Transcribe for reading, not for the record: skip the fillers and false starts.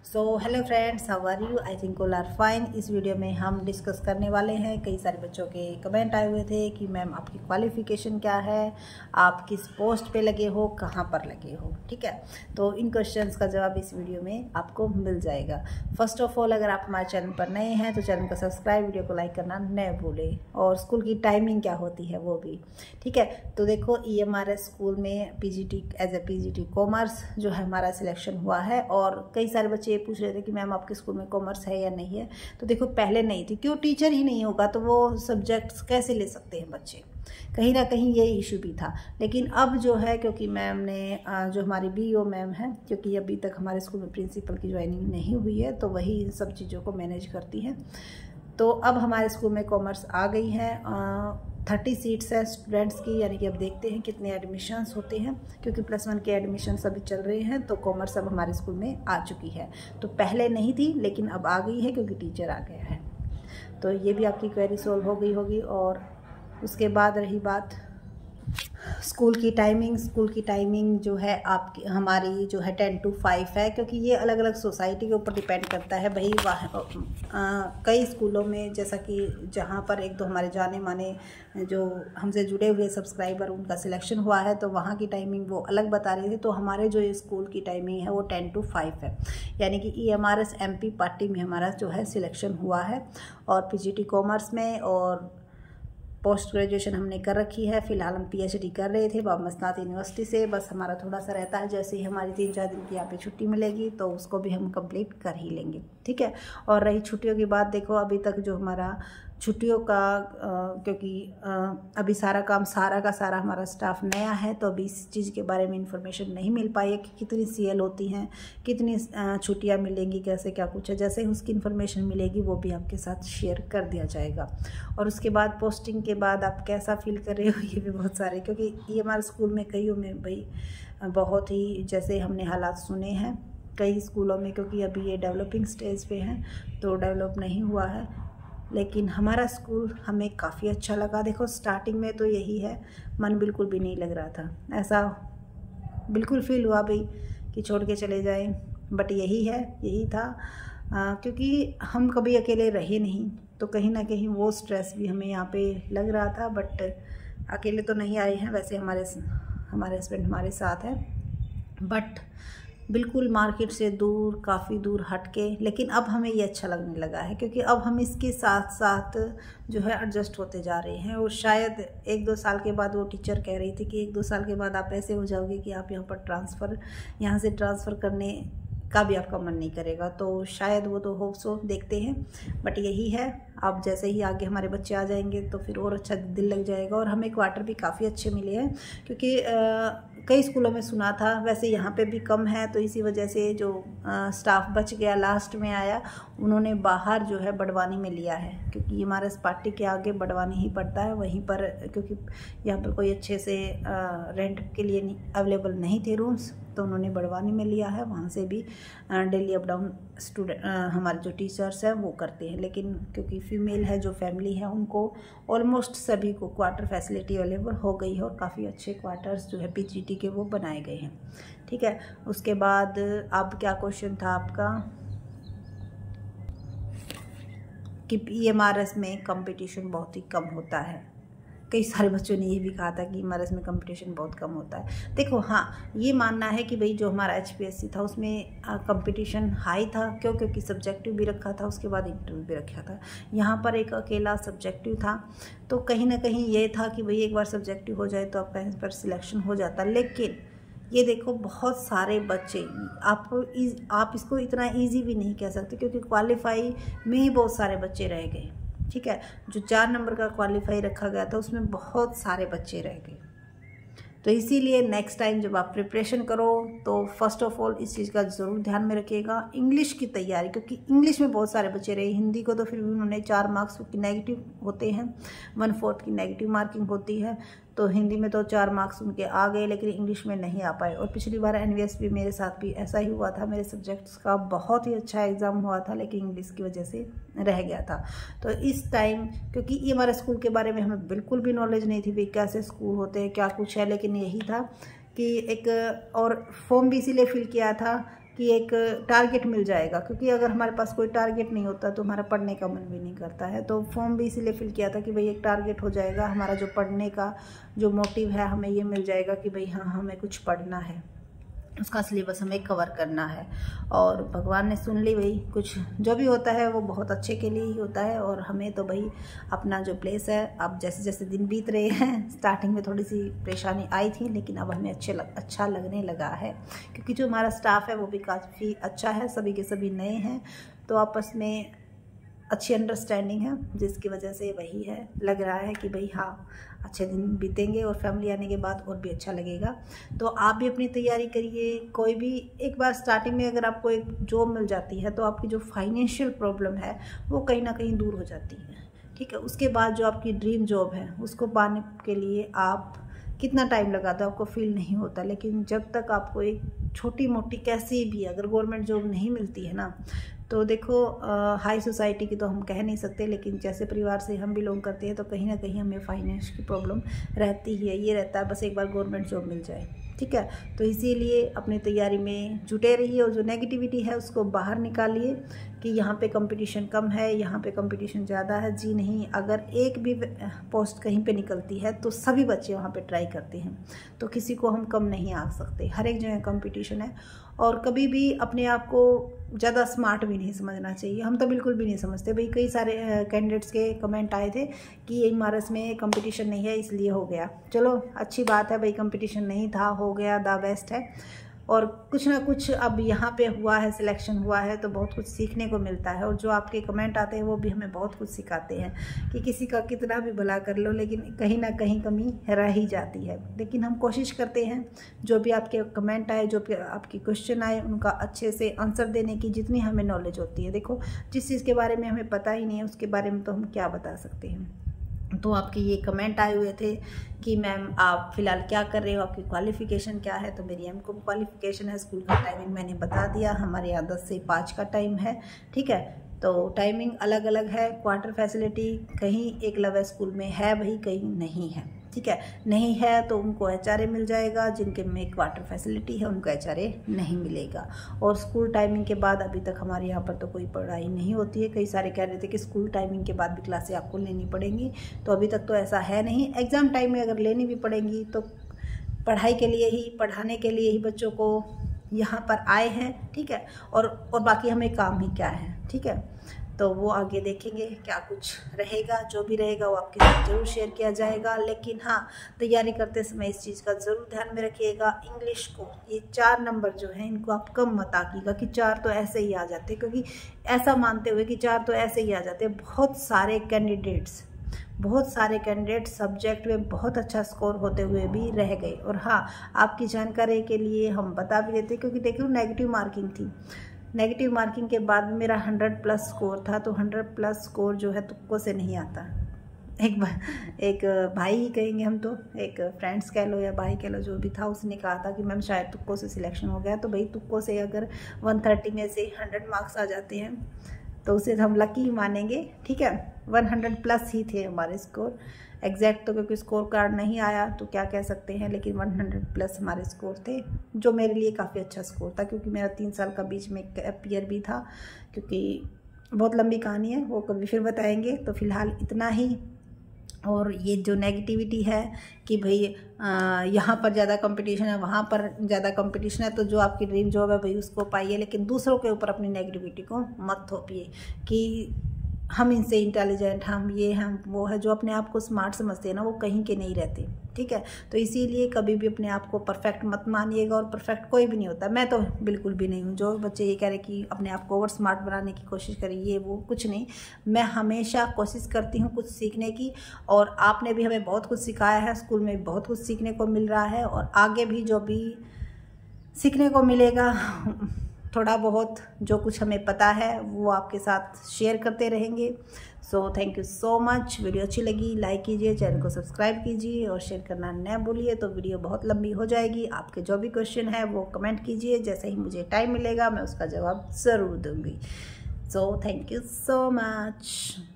So hello friends, how are you? I think all are fine. इस video में हम discuss करने वाले हैं, कई सारे बच्चों के कमेंट आए हुए थे कि मैम आपकी क्वालिफिकेशन क्या है, आप किस पोस्ट पे लगे हो, कहाँ पर लगे हो। ठीक है, तो इन क्वेश्चंस का जवाब इस वीडियो में आपको मिल जाएगा। फर्स्ट ऑफ ऑल, अगर आप हमारे चैनल पर नए हैं तो चैनल को सब्सक्राइब, वीडियो को लाइक करना न भूलें, और स्कूल की टाइमिंग क्या होती है वो भी। ठीक है, तो देखो EMRS स्कूल में PGT as a PGT commerce जो है हमारा सिलेक्शन हुआ है। और कई सारे बच्चे ये पूछ रहे थे कि मैम आपके स्कूल में कॉमर्स है या नहीं है। तो देखो, पहले नहीं थी, क्यों? टीचर ही नहीं होगा तो वो सब्जेक्ट्स कैसे ले सकते हैं बच्चे, कहीं ना कहीं ये इशू भी था। लेकिन अब जो है, क्योंकि मैम ने जो हमारी BO मैम है, क्योंकि अभी तक हमारे स्कूल में प्रिंसिपल की ज्वाइनिंग नहीं हुई है, तो वही इन सब चीज़ों को मैनेज करती हैं। तो अब हमारे स्कूल में कॉमर्स आ गई है। 30 सीट्स है स्टूडेंट्स की, यानी कि अब देखते हैं कितने एडमिशन्स होते हैं, क्योंकि +1 के एडमिशन्स अभी चल रहे हैं। तो कॉमर्स अब हमारे स्कूल में आ चुकी है। तो पहले नहीं थी, लेकिन अब आ गई है क्योंकि टीचर आ गया है। तो ये भी आपकी क्वेरी सॉल्व हो गई होगी। और उसके बाद रही बात स्कूल की टाइमिंग जो है आपकी हमारी जो है 10 to 5 है, क्योंकि ये अलग अलग सोसाइटी के ऊपर डिपेंड करता है भाई। कई स्कूलों में, जैसा कि जहाँ पर एक दो हमारे जाने माने जो हमसे जुड़े हुए सब्सक्राइबर उनका सिलेक्शन हुआ है, तो वहाँ की टाइमिंग वो अलग बता रही थी। तो हमारे जो स्कूल की टाइमिंग है वो 10 to 5 है, यानी कि EMRS MP पार्टी में हमारा जो है सिलेक्शन हुआ है। और PGT कॉमर्स में और पोस्ट ग्रेजुएशन हमने कर रखी है। फिलहाल हम PhD कर रहे थे बाबा यूनिवर्सिटी से। बस हमारा थोड़ा सा रहता है, जैसे ही हमारी 3-4 दिन की यहाँ पे छुट्टी मिलेगी तो उसको भी हम कंप्लीट कर ही लेंगे। ठीक है, और रही छुट्टियों की बात, देखो अभी तक जो हमारा छुट्टियों का क्योंकि अभी सारा का सारा हमारा स्टाफ नया है, तो अभी इस चीज़ के बारे में इंफॉर्मेशन नहीं मिल पाई है कि कितनी CL होती हैं, कितनी छुट्टियां मिलेंगी, कैसे क्या कुछ है। जैसे ही उसकी इन्फॉर्मेशन मिलेगी वो भी आपके साथ शेयर कर दिया जाएगा। और उसके बाद पोस्टिंग के बाद आप कैसा फील कर रहे हो, ये भी बहुत सारे, क्योंकि ये हमारे स्कूल में कईयों में भाई बहुत ही, जैसे हमने हालात सुने हैं कई स्कूलों में, क्योंकि अभी ये डेवलपिंग स्टेज पे हैं तो डेवलप नहीं हुआ है। लेकिन हमारा स्कूल हमें काफ़ी अच्छा लगा। देखो स्टार्टिंग में तो यही है, मन बिल्कुल भी नहीं लग रहा था, ऐसा बिल्कुल फील हुआ भाई कि छोड़ के चले जाएं, बट यही था क्योंकि हम कभी अकेले रहे नहीं, तो कहीं ना कहीं वो स्ट्रेस भी हमें यहाँ पे लग रहा था। बट अकेले तो नहीं आए हैं, वैसे हमारे हस्बैंड हमारे साथ है, बट बिल्कुल मार्केट से दूर, काफ़ी दूर हट के। लेकिन अब हमें ये अच्छा लगने लगा है, क्योंकि अब हम इसके साथ साथ जो है एडजस्ट होते जा रहे हैं। और शायद 1-2 साल के बाद, वो टीचर कह रही थी कि 1-2 साल के बाद आप ऐसे हो जाओगे कि आप यहाँ से ट्रांसफ़र करने का भी आपका मन नहीं करेगा। तो शायद वो तो होप्स देखते हैं, बट यही है। अब जैसे ही आगे हमारे बच्चे आ जाएंगे तो फिर और अच्छा दिल लग जाएगा। और हमें क्वार्टर भी काफ़ी अच्छे मिले हैं, क्योंकि कई स्कूलों में सुना था, वैसे यहाँ पे भी कम है, तो इसी वजह से जो स्टाफ बच गया लास्ट में आया, उन्होंने बाहर जो है बड़वानी में लिया है, क्योंकि हमारे पार्टी के आगे बड़वानी ही पड़ता है। वहीं पर क्योंकि यहाँ पर कोई अच्छे से रेंट के लिए अवेलेबल नहीं थे रूम्स, तो उन्होंने बड़वानी में लिया है। वहाँ से भी डेली अप डाउन हमारे जो टीचर्स हैं वो करते हैं। लेकिन क्योंकि फीमेल है, जो फैमिली है, उनको ऑलमोस्ट सभी को क्वार्टर फैसिलिटी अवेलेबल हो गई है, और काफ़ी अच्छे क्वार्टर्स जो है PGT के वो बनाए गए हैं। ठीक है, उसके बाद अब क्या क्वेश्चन था आपका कि EMRS में कंपटीशन बहुत ही कम होता है। कई सारे बच्चों ने ये भी कहा था कि EMRS में कंपटीशन बहुत कम होता है। देखो, हाँ, ये मानना है कि भाई जो हमारा HPSC था उसमें कंपटीशन हाई था। क्योंकि सब्जेक्टिव भी रखा था, उसके बाद इंटरव्यू भी रखा था। यहाँ पर एक अकेला सब्जेक्टिव था, तो कहीं ना कहीं ये था कि भाई एक बार सब्जेक्टिव हो जाए तो आपका इस पर सिलेक्शन हो जाता। लेकिन ये देखो, बहुत सारे बच्चे, आप इसको इतना ईजी भी नहीं कह सकते, क्योंकि क्वालिफाई में ही बहुत सारे बच्चे रह गए। ठीक है, जो 4 नंबर का क्वालिफाई रखा गया था उसमें बहुत सारे बच्चे रह गए। तो इसीलिए नेक्स्ट टाइम जब आप प्रिपरेशन करो तो फर्स्ट ऑफ ऑल इस चीज़ का ज़रूर ध्यान में रखिएगा, इंग्लिश की तैयारी, क्योंकि इंग्लिश में बहुत सारे बच्चे रहे। हिंदी को तो फिर भी उन्होंने 4 मार्क्स की नेगेटिव होते हैं, 1/4 की नेगेटिव मार्किंग होती है, तो हिंदी में तो 4 मार्क्स उनके आ गए, लेकिन इंग्लिश में नहीं आ पाए। और पिछली बार NVS भी मेरे साथ भी ऐसा ही हुआ था, मेरे सब्जेक्ट्स का बहुत ही अच्छा एग्ज़ाम हुआ था, लेकिन इंग्लिश की वजह से रह गया था। तो इस टाइम, क्योंकि ये हमारे स्कूल के बारे में हमें बिल्कुल भी नॉलेज नहीं थी भाई कैसे स्कूल होते हैं, क्या कुछ है, लेकिन यही था कि एक और फॉर्म भी इसीलिए फिल किया था कि एक टारगेट मिल जाएगा, क्योंकि अगर हमारे पास कोई टारगेट नहीं होता तो हमारा पढ़ने का मन भी नहीं करता है। तो फॉर्म भी इसीलिए फिल किया था कि भाई एक टारगेट हो जाएगा, हमारा जो पढ़ने का जो मोटिव है हमें ये मिल जाएगा कि भाई हाँ हमें कुछ पढ़ना है, उसका सिलेबस हमें कवर करना है। और भगवान ने सुन ली भाई, कुछ जो भी होता है वो बहुत अच्छे के लिए ही होता है। और हमें तो भाई अपना जो प्लेस है, अब जैसे जैसे दिन बीत रहे हैं, स्टार्टिंग में थोड़ी सी परेशानी आई थी लेकिन अब हमें अच्छा लगने लगा है, क्योंकि जो हमारा स्टाफ है वो भी काफ़ी अच्छा है, सभी के सभी नए हैं, तो आपस में अच्छी अंडरस्टैंडिंग है, जिसकी वजह से वही है, लग रहा है कि भाई हाँ अच्छे दिन बीतेंगे और फैमिली आने के बाद और भी अच्छा लगेगा। तो आप भी अपनी तैयारी करिए। कोई भी एक बार स्टार्टिंग में अगर आपको एक जॉब मिल जाती है तो आपकी जो फाइनेंशियल प्रॉब्लम है वो कहीं ना कहीं दूर हो जाती है, ठीक है। उसके बाद जो आपकी ड्रीम जॉब है उसको पाने के लिए आप कितना टाइम लगाता है आपको फील नहीं होता, लेकिन जब तक आपको एक छोटी मोटी कैसी भी अगर गवर्नमेंट जॉब नहीं मिलती है ना, तो देखो हाई सोसाइटी की तो हम कह नहीं सकते, लेकिन जैसे परिवार से हम बिलोंग करते हैं तो कहीं ना कहीं हमें फाइनेंस की प्रॉब्लम रहती है। ये रहता है बस एक बार गवर्नमेंट जॉब मिल जाए, ठीक है। तो इसीलिए अपनी तैयारी में जुटे रहिए और जो नेगेटिविटी है उसको बाहर निकालिए कि यहाँ पे कंपटीशन कम है, यहाँ पे कंपटीशन ज़्यादा है। जी नहीं, अगर एक भी पोस्ट कहीं पे निकलती है तो सभी बच्चे वहाँ पे ट्राई करते हैं, तो किसी को हम कम नहीं आंक सकते, हर एक जगह कंपटीशन है। और कभी भी अपने आप को ज़्यादा स्मार्ट भी नहीं समझना चाहिए, हम तो बिल्कुल भी नहीं समझते भाई। कई सारे कैंडिडेट्स के कमेंट आए थे कि एमआरएस में कंपटीशन नहीं है इसलिए हो गया। चलो अच्छी बात है भाई, कंपटीशन नहीं था, हो गया, द बेस्ट है। और कुछ ना कुछ अब यहाँ पे हुआ है, सिलेक्शन हुआ है, तो बहुत कुछ सीखने को मिलता है। और जो आपके कमेंट आते हैं वो भी हमें बहुत कुछ सिखाते हैं कि किसी का कितना भी भला कर लो लेकिन कहीं ना कहीं कमी रह ही जाती है। लेकिन हम कोशिश करते हैं जो भी आपके कमेंट आए, जो भी आपकी क्वेश्चन आए, उनका अच्छे से आंसर देने की जितनी हमें नॉलेज होती है। देखो जिस चीज़ के बारे में हमें पता ही नहीं है उसके बारे में तो हम क्या बता सकते हैं। तो आपके ये कमेंट आए हुए थे कि मैम आप फ़िलहाल क्या कर रहे हो, आपकी क्वालिफ़िकेशन क्या है। तो मेरी एमकॉम क्वालिफ़िकेशन है। स्कूल का टाइमिंग मैंने बता दिया, हमारे यहाँ 10 से 5 का टाइम है, ठीक है। तो टाइमिंग अलग अलग है। क्वार्टर फैसिलिटी कहीं एकलव्य स्कूल में है भाई, कहीं नहीं है, ठीक है। नहीं है तो उनको एचआरए मिल जाएगा, जिनके में क्वार्टर फैसिलिटी है उनको एचआरए नहीं मिलेगा। और स्कूल टाइमिंग के बाद अभी तक हमारे यहाँ पर तो कोई पढ़ाई नहीं होती है। कई सारे कह रहे थे कि स्कूल टाइमिंग के बाद भी क्लासें आपको लेनी पड़ेंगी, तो अभी तक तो ऐसा है नहीं। एग्ज़ाम टाइम में अगर लेनी भी पड़ेंगी तो पढ़ाई के लिए ही, पढ़ाने के लिए ही बच्चों को यहाँ पर आए हैं, ठीक है। और बाकी हमें काम ही क्या है, ठीक है। तो वो आगे देखेंगे क्या कुछ रहेगा, जो भी रहेगा वो आपके साथ ज़रूर शेयर किया जाएगा। लेकिन हाँ, तैयारी करते समय इस चीज़ का ज़रूर ध्यान में रखिएगा, इंग्लिश को ये 4 नंबर जो हैं इनको आप कम मत आकिएगा कि 4 तो ऐसे ही आ जाते, क्योंकि ऐसा मानते हुए कि 4 तो ऐसे ही आ जाते। बहुत सारे कैंडिडेट सब्जेक्ट में बहुत अच्छा स्कोर होते हुए भी रह गए। और हाँ, आपकी जानकारी के लिए हम बता भी देते, क्योंकि देखिए नेगेटिव मार्किंग थी, नेगेटिव मार्किंग के बाद भी मेरा 100+ स्कोर था। तो 100+ स्कोर जो है तुक्कों से नहीं आता। एक भाई ही कहेंगे हम, तो एक फ्रेंड्स कह लो या भाई कह लो, जो भी था, उसने कहा था कि मैम शायद तुक्कों से सिलेक्शन हो गया। तो भाई तुक्कों से अगर 130 में से 100 मार्क्स आ जाते हैं तो उसे हम लकी ही मानेंगे, ठीक है। 100+ ही थे हमारे स्कोर, एग्जैक्ट तो क्योंकि स्कोर कार्ड नहीं आया तो क्या कह सकते हैं, लेकिन 100+ हमारे स्कोर थे, जो मेरे लिए काफ़ी अच्छा स्कोर था। क्योंकि मेरा 3 साल का बीच में गैप ईयर भी था, क्योंकि बहुत लंबी कहानी है, वो कभी फिर बताएंगे। तो फिलहाल इतना ही। और ये जो नेगेटिविटी है कि भाई यहाँ पर ज़्यादा कंपटीशन है, वहाँ पर ज़्यादा कंपटीशन है, तो जो आपकी ड्रीम जॉब है भाई उसको पाइए, लेकिन दूसरों के ऊपर अपनी नेगेटिविटी को मत थोपिए कि हम इनसे इंटेलिजेंट, हम ये हम वो है। जो अपने आप को स्मार्ट समझते हैं ना, वो कहीं के नहीं रहते, ठीक है। तो इसीलिए कभी भी अपने आप को परफेक्ट मत मानिएगा, और परफेक्ट कोई भी नहीं होता। मैं तो बिल्कुल भी नहीं हूँ। जो बच्चे ये कह रहे कि अपने आप को ओवर स्मार्ट बनाने की कोशिश करिए, वो कुछ नहीं। मैं हमेशा कोशिश करती हूँ कुछ सीखने की, और आपने भी हमें बहुत कुछ सिखाया है, स्कूल में बहुत कुछ सीखने को मिल रहा है, और आगे भी जो भी सीखने को मिलेगा, थोड़ा बहुत जो कुछ हमें पता है वो आपके साथ शेयर करते रहेंगे। So thank you so much. Video अच्छी लगी लाइक कीजिए, चैनल को सब्सक्राइब कीजिए और शेयर करना न भूलिए। तो वीडियो बहुत लंबी हो जाएगी। आपके जो भी क्वेश्चन है वो कमेंट कीजिए, जैसे ही मुझे टाइम मिलेगा मैं उसका जवाब ज़रूर दूँगी। So thank you so much.